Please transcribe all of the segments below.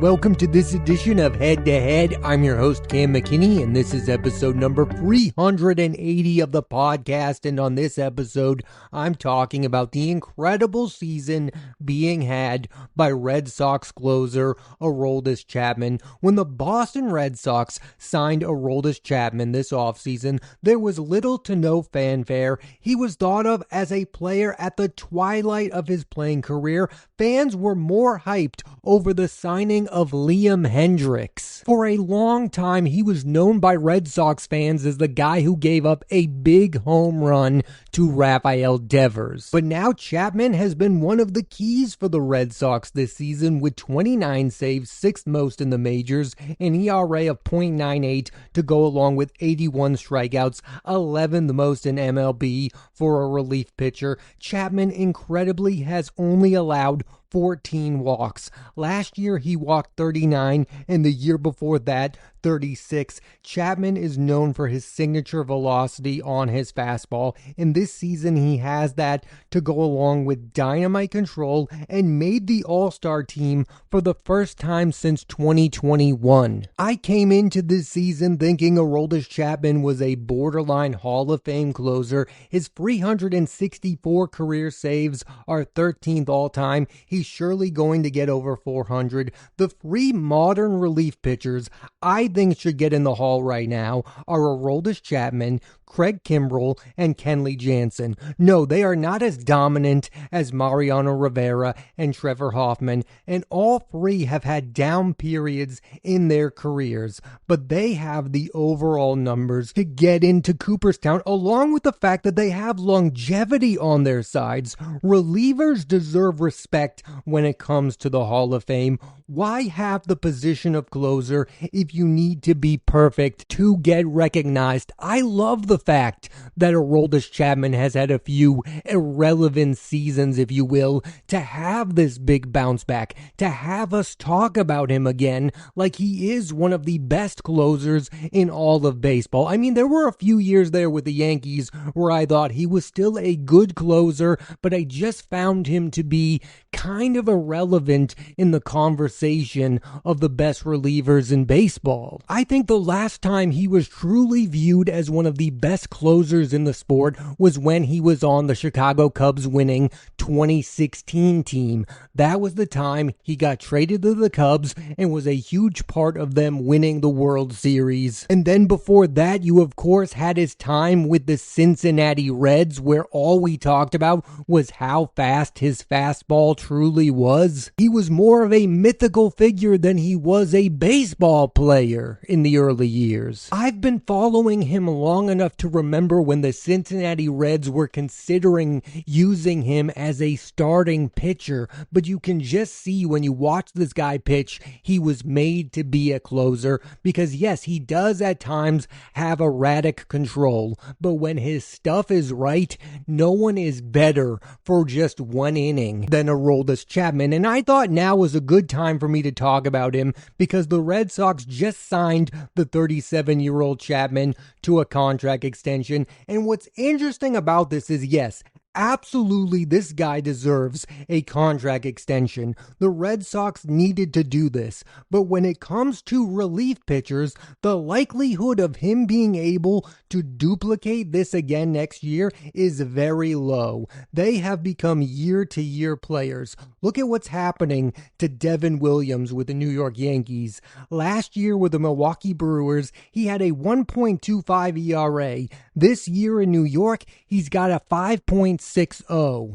Welcome to this edition of Head to Head. I'm your host, Cam McKinney, and this is episode number 380 of the podcast. And on this episode, I'm talking about the incredible season being had by Red Sox closer Aroldis Chapman. When the Boston Red Sox signed Aroldis Chapman this offseason, there was little to no fanfare. He was thought of as a player at the twilight of his playing career. Fans were more hyped over the signing of Liam Hendriks. For a long time, he was known by Red Sox fans as the guy who gave up a big home run to Rafael Devers. But now Chapman has been one of the keys for the Red Sox this season with 29 saves, 6th most in the majors, an ERA of .98 to go along with 81 strikeouts, 11th most in MLB for a relief pitcher. Chapman incredibly has only allowed 14 walks. Last year he walked 39, and the year before that 36. Chapman is known for his signature velocity on his fastball, and this season he has that to go along with dynamite control and made the All-Star team for the first time since 2021. I came into this season thinking Aroldis Chapman was a borderline Hall of Fame closer. His 364 career saves are 13th all-time. He's surely going to get over 400. The three modern relief pitchers I think should get in the hall right now are Aroldis Chapman, Craig Kimbrell, and Kenley Jansen. No, they are not as dominant as Mariano Rivera and Trevor Hoffman, and all three have had down periods in their careers, but they have the overall numbers to get into Cooperstown, along with the fact that they have longevity on their sides. Relievers deserve respect when it comes to the Hall of Fame. Why have the position of closer if you need to be perfect to get recognized? I love the fact that Aroldis Chapman has had a few irrelevant seasons, if you will, to have this big bounce back, to have us talk about him again like he is one of the best closers in all of baseball. I mean, there were a few years there with the Yankees where I thought he was still a good closer, but I just found him to be kind of irrelevant in the conversation of the best relievers in baseball. I think the last time he was truly viewed as one of the best closers in the sport was when he was on the Chicago Cubs winning 2016 team. That was the time he got traded to the Cubs and was a huge part of them winning the World Series. And then before that, you of course had his time with the Cincinnati Reds, where all we talked about was how fast his fastball truly was. He was more of a mythical figure than he was a baseball player in the early years. I've been following him long enough to remember when the Cincinnati Reds were considering using him as a starting pitcher, but you can just see when you watch this guy pitch, he was made to be a closer, because yes, he does at times have erratic control, but when his stuff is right, no one is better for just one inning than Aroldis Chapman. And I thought now was a good time for me to talk about him because the Red Sox just signed the 37-year-old Chapman to a contract extension. And what's interesting about this is, yes, absolutely, this guy deserves a contract extension. The Red Sox needed to do this, but when it comes to relief pitchers, the likelihood of him being able to duplicate this again next year is very low. They have become year-to-year players. Look at what's happening to Devin Williams with the New York Yankees. Last year with the Milwaukee Brewers, he had a 1.25 ERA. This year in New York, he's got a 5.60.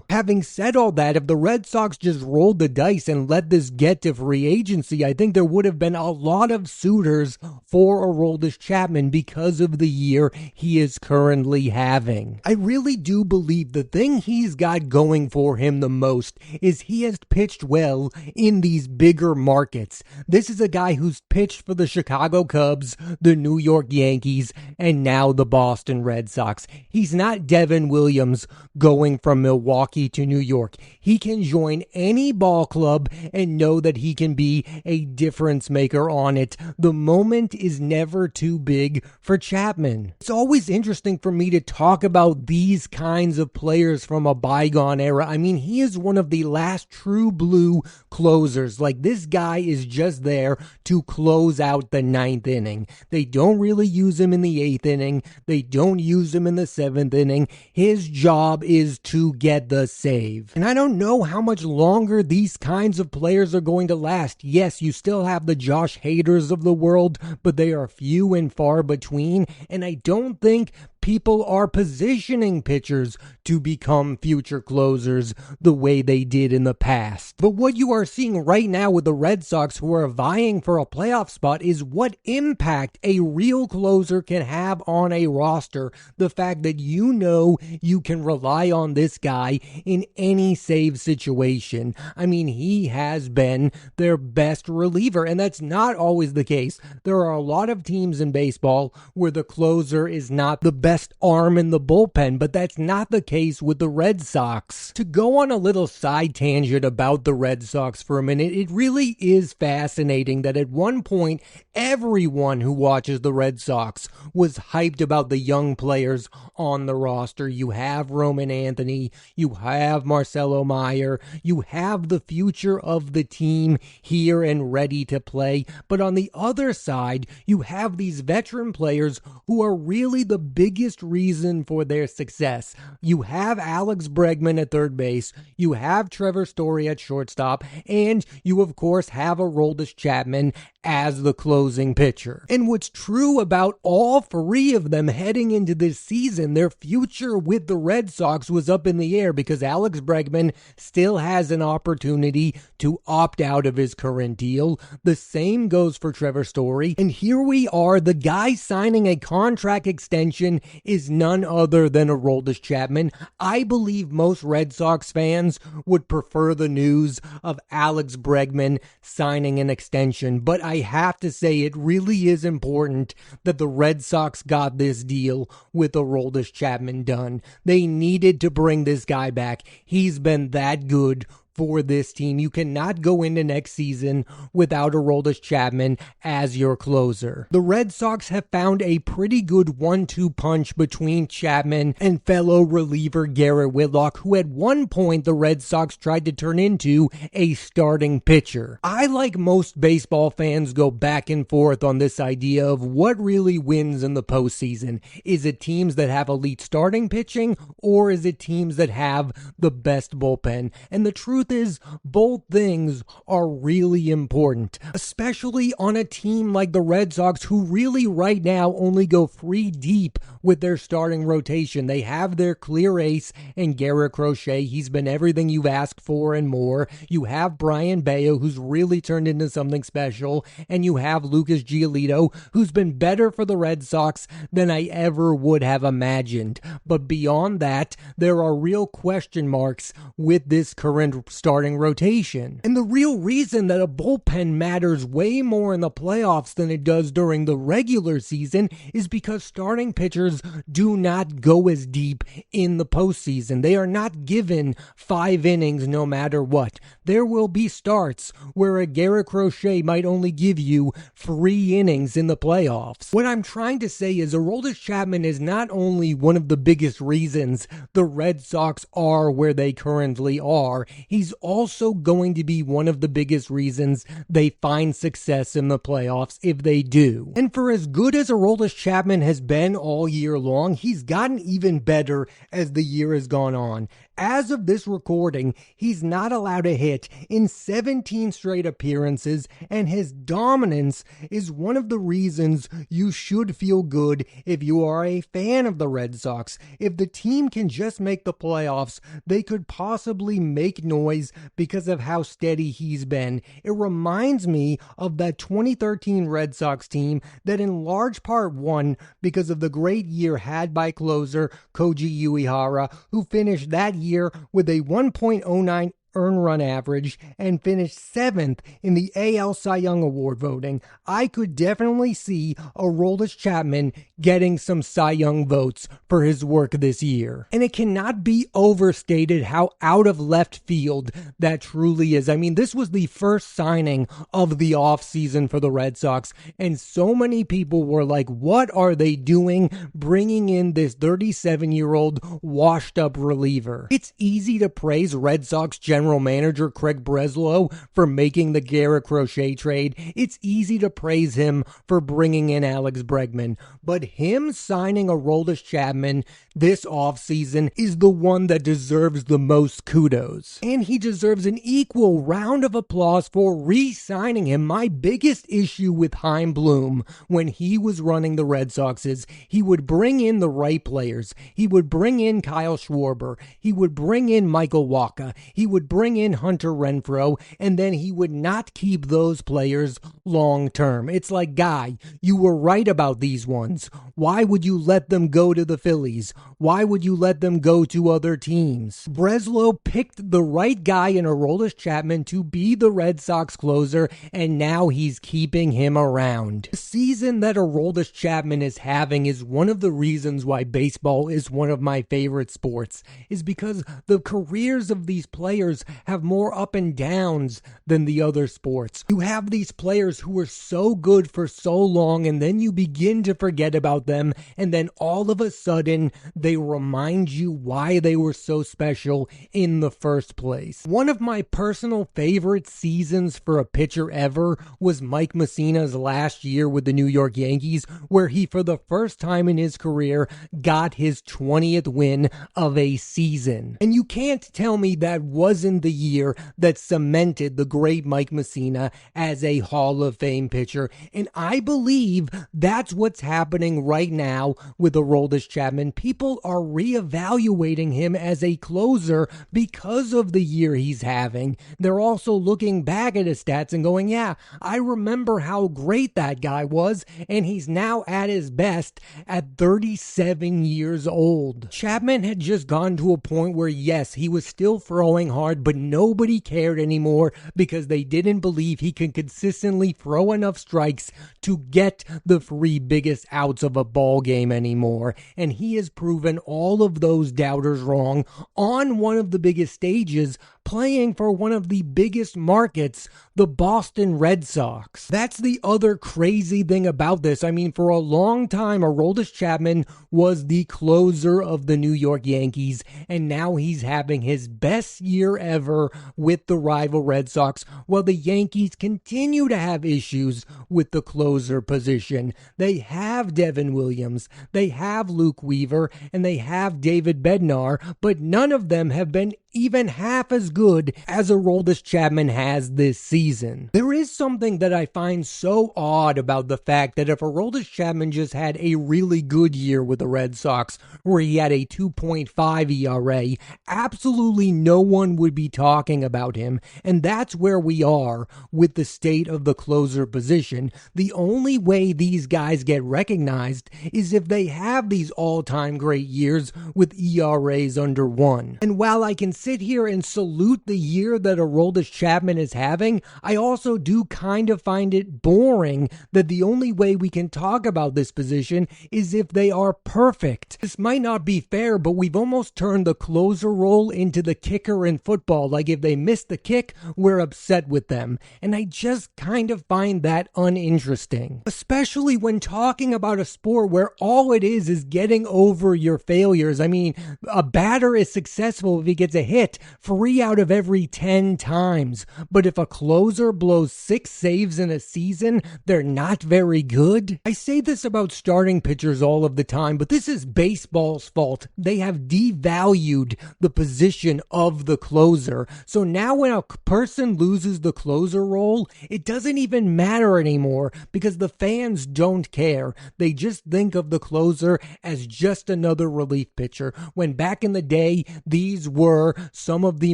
Having said all that, if the Red Sox just rolled the dice and let this get to free agency, I think there would have been a lot of suitors for Aroldis Chapman because of the year he is currently having. I really do believe the thing he's got going for him the most is he has pitched well in these bigger markets. This is a guy who's pitched for the Chicago Cubs, the New York Yankees, and now the Boston Red Sox. He's not Devin Williams going going from Milwaukee to New York. He can join any ball club and know that he can be a difference maker on it. The moment is never too big for Chapman. It's always interesting for me to talk about these kinds of players from a bygone era. I mean, he is one of the last true blue closers. Like, this guy is just there to close out the ninth inning. They don't really use him in the eighth inning. They don't use him in the seventh inning. His job is to get the save. And I don't know how much longer these kinds of players are going to last. Yes, you still have the Josh Haders of the world, but they are few and far between. And I don't think people are positioning pitchers to become future closers the way they did in the past. But what you are seeing right now with the Red Sox, who are vying for a playoff spot, is what impact a real closer can have on a roster. The fact that you know you can rely on this guy in any save situation. I mean, he has been their best reliever, and that's not always the case. There are a lot of teams in baseball where the closer is not the best arm in the bullpen, but that's not the case with the Red Sox. To go on a little side tangent about the Red Sox for a minute, it really is fascinating that at one point, everyone who watches the Red Sox was hyped about the young players on the roster. You have Roman Anthony, you have Marcelo Meyer, you have the future of the team here and ready to play. But on the other side, you have these veteran players who are really the biggest reason for their success. You have Alex Bregman at third base, you have Trevor Story at shortstop, and you of course have Aroldis Chapman as the closing pitcher. And what's true about all three of them heading into this season, their future with the Red Sox was up in the air because Alex Bregman still has an opportunity to opt out of his current deal. The same goes for Trevor Story. And here we are, the guy signing a contract extension is none other than Aroldis Chapman. I believe most Red Sox fans would prefer the news of Alex Bregman signing an extension, but I have to say it really is important that the Red Sox got this deal with Aroldis Chapman done. They needed to bring this guy back. He's been that good for this team. You cannot go into next season without Aroldis Chapman as your closer. The Red Sox have found a pretty good 1-2 punch between Chapman and fellow reliever Garrett Whitlock, who at one point the Red Sox tried to turn into a starting pitcher. I, like most baseball fans, go back and forth on this idea of what really wins in the postseason. Is it teams that have elite starting pitching, or is it teams that have the best bullpen? And the truth is, both things are really important, especially on a team like the Red Sox, who really right now only go 3 deep with their starting rotation. They have their clear ace and Garrett Crochet. He's been everything you've asked for and more. You have Brian Bayo, who's really turned into something special, and you have Lucas Giolito, who's been better for the Red Sox than I ever would have imagined. But beyond that, there are real question marks with this current starting rotation. And the real reason that a bullpen matters way more in the playoffs than it does during the regular season is because starting pitchers do not go as deep in the postseason. They are not given 5 innings no matter what. There will be starts where a Garrett Crochet might only give you 3 innings in the playoffs. What I'm trying to say is Aroldis Chapman is not only one of the biggest reasons the Red Sox are where they currently are, he's also going to be one of the biggest reasons they find success in the playoffs if they do. And for as good as Aroldis Chapman has been all year long, he's gotten even better as the year has gone on. As of this recording, he's not allowed a hit in 17 straight appearances, and his dominance is one of the reasons you should feel good if you are a fan of the Red Sox. If the team can just make the playoffs, they could possibly make noise because of how steady he's been. It reminds me of that 2013 Red Sox team that in large part won because of the great year had by closer Koji Uehara, who finished that year with a 1.09 earned run average and finished 7th in the AL Cy Young Award voting, I could definitely see Aroldis Chapman getting some Cy Young votes for his work this year. And it cannot be overstated how out of left field that truly is. I mean, this was the first signing of the offseason for the Red Sox, and so many people were like, what are they doing bringing in this 37-year-old washed-up reliever? It's easy to praise Red Sox general manager Craig Breslow for making the Garrett Crochet trade. It's easy to praise him for bringing in Alex Bregman, but him signing Aroldis Chapman this offseason is the one that deserves the most kudos. And he deserves an equal round of applause for re-signing him. My biggest issue with Chaim Bloom when he was running the Red Sox is he would bring in the right players. He would bring in Kyle Schwarber. He would bring in Michael Wacha. He would bring in Hunter Renfroe, and then he would not keep those players long term. It's like, guy, you were right about these ones. Why would you let them go to the Phillies? Why would you let them go to other teams? Breslow picked the right guy in Aroldis Chapman to be the Red Sox closer, and now he's keeping him around. The season that Aroldis Chapman is having is one of the reasons why baseball is one of my favorite sports, is because the careers of these players have more up and downs than the other sports. You have these players who are so good for so long, and then you begin to forget about them, and then all of a sudden they remind you why they were so special in the first place. One of my personal favorite seasons for a pitcher ever was Mike Mussina's last year with the New York Yankees, where he for the first time in his career got his 20th win of a season. And you can't tell me that wasn't the year that cemented the great Mike Mussina as a Hall of Fame pitcher. And I believe that's what's happening right now with Aroldis Chapman. People are reevaluating him as a closer because of the year he's having. They're also looking back at his stats and going, yeah, I remember how great that guy was, and he's now at his best at 37 years old. Chapman had just gone to a point where, yes, he was still throwing hard, but nobody cared anymore because they didn't believe he could consistently throw enough strikes to get the 3 biggest outs of a ball game anymore. And he has proven all of those doubters wrong on one of the biggest stages, playing for one of the biggest markets, the Boston Red Sox. That's the other crazy thing about this. I mean, for a long time, Aroldis Chapman was the closer of the New York Yankees, and now he's having his best year ever with the rival Red Sox, while the Yankees continue to have issues with the closer position. They have Devin Williams, they have Luke Weaver, and they have David Bednar, but none of them have been even half as good as Aroldis Chapman has this season. There is something that I find so odd about the fact that if Aroldis Chapman just had a really good year with the Red Sox, where he had a 2.5 ERA, absolutely no one would be talking about him, and that's where we are with the state of the closer position. The only way these guys get recognized is if they have these all-time great years with ERAs under 1. And while I can sit here and salute the year that Aroldis Chapman is having, I also do kind of find it boring that the only way we can talk about this position is if they are perfect. This might not be fair, but we've almost turned the closer role into the kicker in football. Like, if they miss the kick, we're upset with them. And I just kind of find that uninteresting, especially when talking about a sport where all it is getting over your failures. I mean, a batter is successful if he gets a hit 3 out of every 10 times. But if a closer blows 6 saves in a season, they're not very good. I say this about starting pitchers all of the time, but this is baseball's fault. They have devalued the position of the closer. So now when a person loses the closer role, it doesn't even matter anymore because the fans don't care. They just think of the closer as just another relief pitcher. When back in the day, these were some of the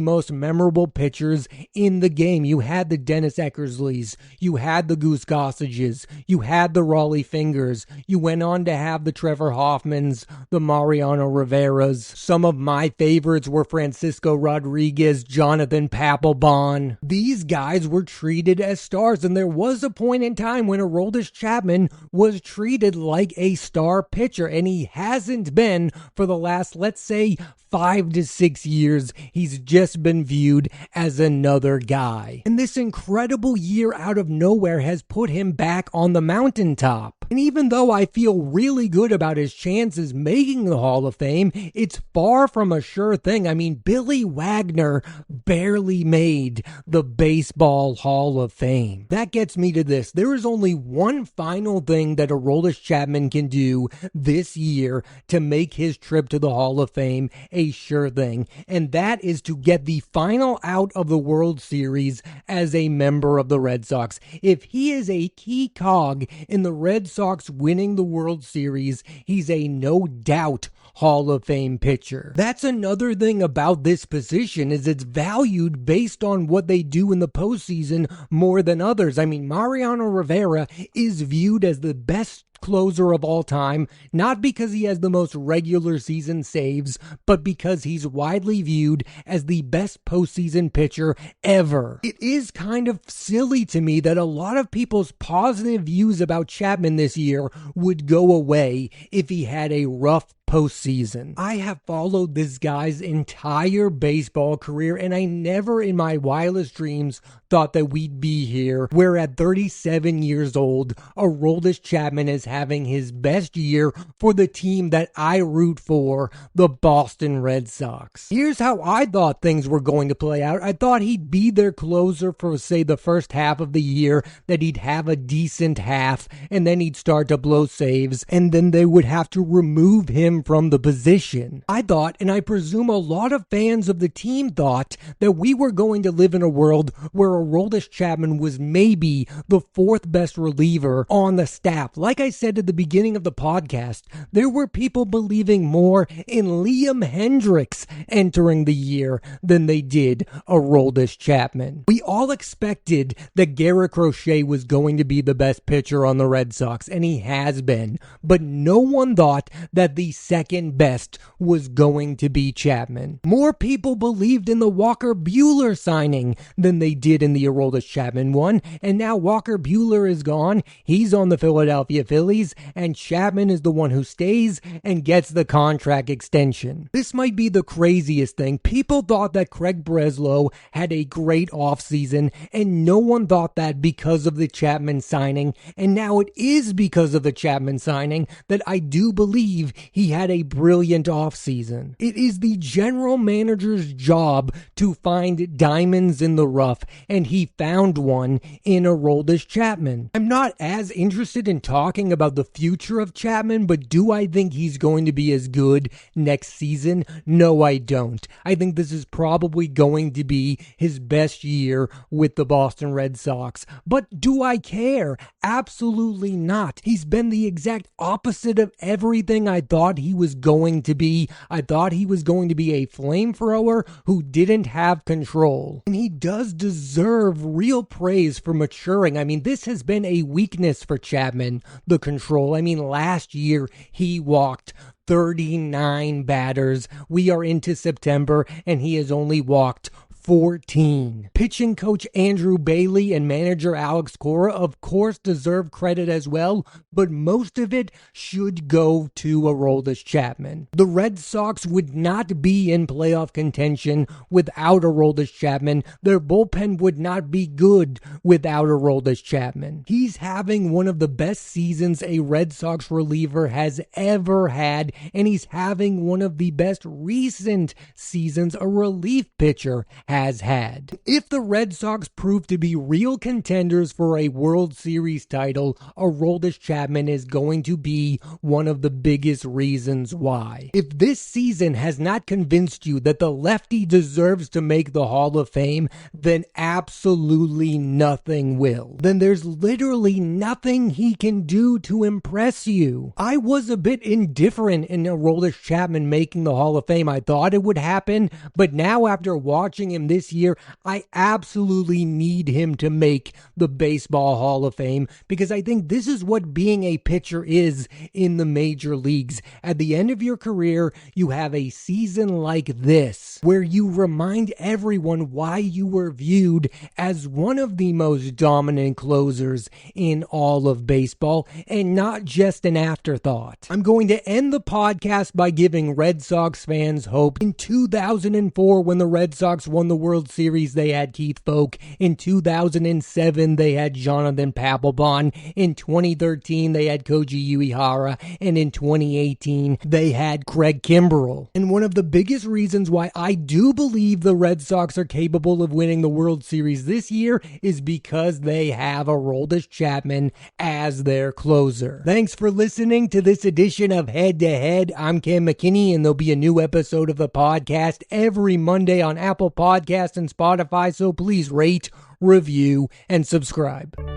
most memorable pitchers in the game. You had the Dennis Eckersleys, you had the Goose Gossages, you had the Raleigh Fingers, you went on to have the Trevor Hoffmans, the Mariano Riveras. Some of my favorites were Francisco Rodriguez, Jonathan Papelbon. These guys were treated as stars, and there was a point in time when Aroldis Chapman was treated like a star pitcher, and he hasn't been for the last, let's say, 5 to 6 years. He's just been viewed as another guy. And this incredible year out of nowhere has put him back on the mountaintop. And even though I feel really good about his chances making the Hall of Fame, it's far from a sure thing. I mean, Billy Wagner barely made the Baseball Hall of Fame. That gets me to this. There is only one final thing that Aroldis Chapman can do this year to make his trip to the Hall of Fame a sure thing, and that is to get the final out of the World Series as a member of the Red Sox. If he is a key cog in the Red Sox winning the World Series, he's a no doubt Hall of Fame pitcher. That's another thing about this position, is it's valued based on what they do in the postseason more than others. I mean, Mariano Rivera is viewed as the best closer of all time, not because he has the most regular season saves, but because he's widely viewed as the best postseason pitcher ever. It is kind of silly to me that a lot of people's positive views about Chapman this year would go away if he had a rough postseason. I have followed this guy's entire baseball career, and I never in my wildest dreams thought that we'd be here, where at 37 years old, Aroldis Chapman is having his best year for the team that I root for, the Boston Red Sox. Here's how I thought things were going to play out. I thought he'd be their closer for, say, the first half of the year, that he'd have a decent half, and then he'd start to blow saves, and then they would have to remove him from the position. I thought, and I presume a lot of fans of the team thought, that we were going to live in a world where Aroldis Chapman was maybe the fourth best reliever on the staff. Like I said at the beginning of the podcast, there were people believing more in Liam Hendriks entering the year than they did Aroldis Chapman. We all expected that Garrett Crochet was going to be the best pitcher on the Red Sox, and he has been, but no one thought that the second best was going to be Chapman. More people believed in the Walker Buehler signing than they did in the Aroldis Chapman one, and now Walker Buehler is gone. He's on the Philadelphia Phillies, and Chapman is the one who stays and gets the contract extension. This might be the craziest thing. People thought that Craig Breslow had a great offseason, and no one thought that because of the Chapman signing, and now it is because of the Chapman signing that I do believe he had a brilliant offseason. It is the general manager's job to find diamonds in the rough, and he found one in Aroldis Chapman. I'm not as interested in talking about the future of Chapman, but do I think he's going to be as good next season? No, I don't. I think this is probably going to be his best year with the Boston Red Sox. But do I care? Absolutely not. He's been the exact opposite of everything I thought he was going to be. I thought he was going to be a flamethrower who didn't have control. And he does deserve real praise for maturing. I mean, this has been a weakness for Chapman, the control. I mean, last year he walked 39 batters. We are into September and he has only walked 14. Pitching coach Andrew Bailey and manager Alex Cora, of course, deserve credit as well, but most of it should go to Aroldis Chapman. The Red Sox would not be in playoff contention without Aroldis Chapman. Their bullpen would not be good without Aroldis Chapman. He's having one of the best seasons a Red Sox reliever has ever had, and he's having one of the best recent seasons a relief pitcher has had. If the Red Sox prove to be real contenders for a World Series title, Aroldis Chapman is going to be one of the biggest reasons why. If this season has not convinced you that the lefty deserves to make the Hall of Fame, then absolutely nothing will. Then there's literally nothing he can do to impress you. I was a bit indifferent in Aroldis Chapman making the Hall of Fame. I thought it would happen, but now after watching him this year, I absolutely need him to make the Baseball Hall of Fame, because I think this is what being a pitcher is in the major leagues. At the end of your career, you have a season like this where you remind everyone why you were viewed as one of the most dominant closers in all of baseball and not just an afterthought. I'm going to end the podcast by giving Red Sox fans hope. In 2004, when the Red Sox won the World Series, they had Keith Foulke. In 2007, they had Jonathan Papelbon. In 2013, they had Koji Uehara. And in 2018, they had Craig Kimbrell. And one of the biggest reasons why I do believe the Red Sox are capable of winning the World Series this year is because they have Aroldis Chapman as their closer. Thanks for listening to this edition of Head to Head. I'm Cam McKinney, and there'll be a new episode of the podcast every Monday on Apple Podcasts and Spotify, so please rate, review, and subscribe.